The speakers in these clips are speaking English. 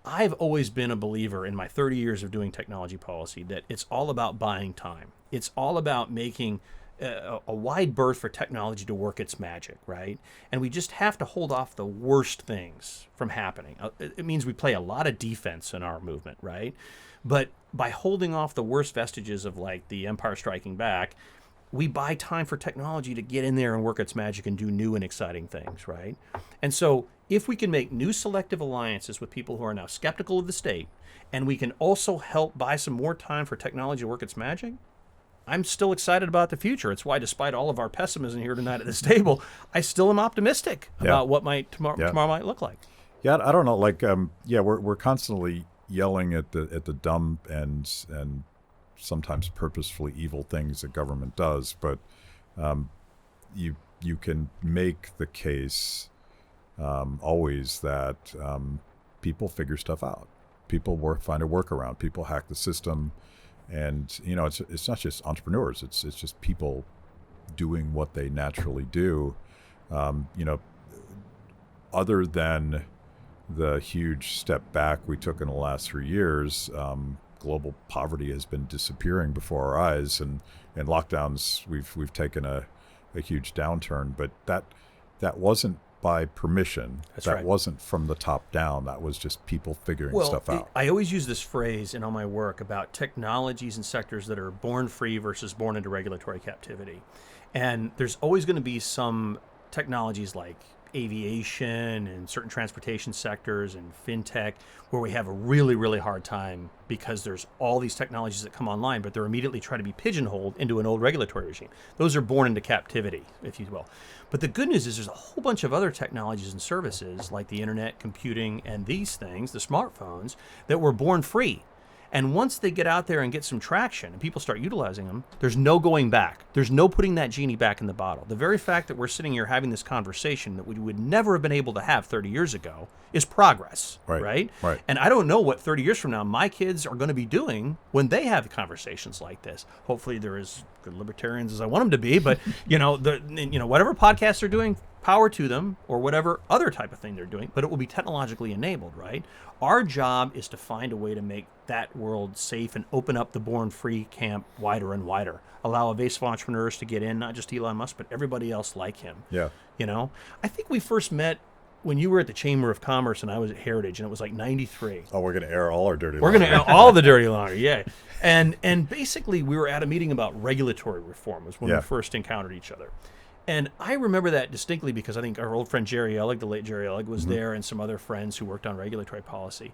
I've always been a believer in my 30 years of doing technology policy that it's all about buying time. It's all about making a wide berth for technology to work its magic, right? And we just have to hold off the worst things from happening. It means we play a lot of defense in our movement, right? But by holding off the worst vestiges of like the empire striking back, we buy time for technology to get in there and work its magic and do new and exciting things, right? And so if we can make new selective alliances with people who are now skeptical of the state, and we can also help buy some more time for technology to work its magic, I'm still excited about the future. It's why, despite all of our pessimism here tonight at this table, I still am optimistic about what tomorrow might look like. Yeah, I don't know. Like, we're constantly yelling at the dumb and sometimes purposefully evil things that government does, but you can make the case always that people figure stuff out. People find a workaround. People hack the system. And, it's not just entrepreneurs. It's just people doing what they naturally do. Other than the huge step back we took in the last 3 years, global poverty has been disappearing before our eyes. And in lockdowns, we've taken a huge downturn. But that wasn't by permission. That wasn't from the top down. That was just people figuring stuff out. I always use this phrase in all my work about technologies and sectors that are born free versus born into regulatory captivity. And there's always going to be some technologies like aviation and certain transportation sectors and fintech where we have a really, really hard time because there's all these technologies that come online, but they're immediately trying to be pigeonholed into an old regulatory regime. Those are born into captivity, if you will. But the good news is there's a whole bunch of other technologies and services like the internet, computing, and these things, the smartphones, that were born free. And once they get out there and get some traction and people start utilizing them, there's no going back. There's no putting that genie back in the bottle. The very fact that we're sitting here having this conversation that we would never have been able to have 30 years ago is progress, right? And I don't know what 30 years from now my kids are going to be doing when they have conversations like this. Hopefully they're as good libertarians as I want them to be, but whatever podcasts they're doing, power to them, or whatever other type of thing they're doing, but it will be technologically enabled, right? Our job is to find a way to make that world safe and open up the born free camp wider and wider. Allow evasive entrepreneurs to get in, not just Elon Musk, but everybody else like him. Yeah. I think we first met when you were at the Chamber of Commerce and I was at Heritage, and it was like 93. Oh, we're going to air all our dirty laundry. We're going to air all the dirty laundry, yeah. And basically we were at a meeting about regulatory reform was when we first encountered each other. And I remember that distinctly because I think our old friend Jerry Ellig, the late Jerry Ellig, was there, and some other friends who worked on regulatory policy.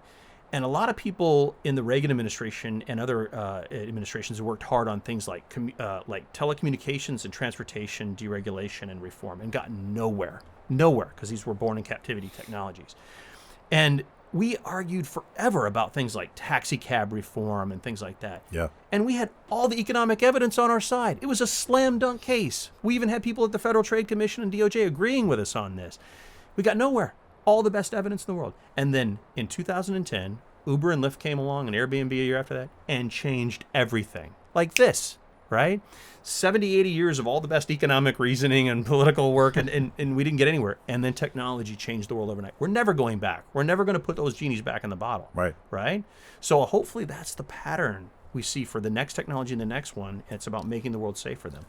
And a lot of people in the Reagan administration and other administrations have worked hard on things like telecommunications and transportation deregulation and reform and gotten nowhere, because these were born in captivity technologies. And we argued forever about things like taxicab reform and things like that. Yeah. And we had all the economic evidence on our side. It was a slam dunk case. We even had people at the Federal Trade Commission and DOJ agreeing with us on this. We got nowhere. All the best evidence in the world. And then in 2010, Uber and Lyft came along, and Airbnb a year after that, and changed everything. Like this, right? 70, 80 years of all the best economic reasoning and political work, and we didn't get anywhere. And then technology changed the world overnight. We're never going back. We're never going to put those genies back in the bottle. Right? So hopefully that's the pattern we see for the next technology and the next one. It's about making the world safe for them.